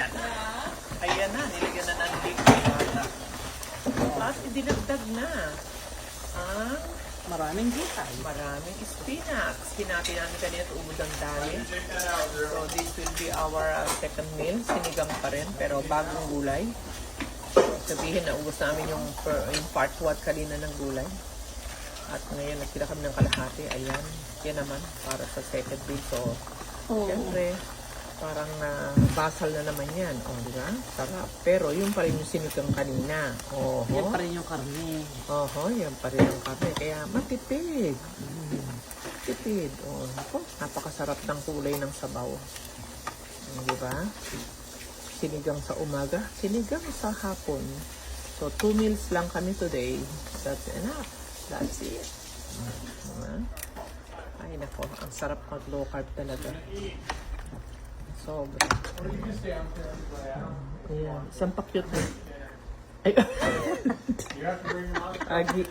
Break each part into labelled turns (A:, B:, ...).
A: Ayan na. Ayan na, nilagyan na ng liquid bata. At idinagdag na ang
B: Maraming gulay.
A: maraming spinach. Kinati namin kanina at ubod ang dami. So this will be our second meal. Sinigang pa rin, pero bagong gulay. Sabihin na ubos namin yung part 1 kanina ng gulay. At ngayon nagtira kami ng kalahati. Ayan, yan naman para sa second meal. So, siyempre, parang basal na naman yan. O, di ba? Sarap. Pero yung pa rin yung sinigang kanina. Oho.
B: Yan pa rin yung karne.
A: Oho, yan pa rin ang karne. Kaya matipid. Tipid. O, ako, napakasarap ng kulay ng sabaw. Di ba? Sinigang sa umaga, sinigang sa hapon. So, 2 meals lang kami today. That's enough. That's it. Ay, nako. Ang sarap mag low carb talaga. Sobra. Ayan. Isang pakyut na. Ay. Agi.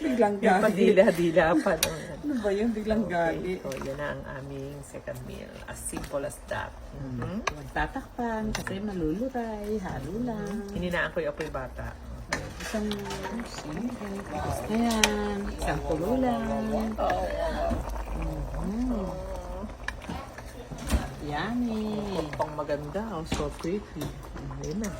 B: Biglang
A: Yung
B: gali.
A: padila-dila pa.
B: Ano ba yun? Biglang gali.
A: So, yan na ang aming second meal. As simple as that.
B: Huwag tatakpan kasi maluluray. Halo lang.
A: Hininaan ko yung apoy bata.
B: Isang ayan. Isang tulo lang. Yummy.
A: Pang maganda. Oh, so pretty. Ayun na.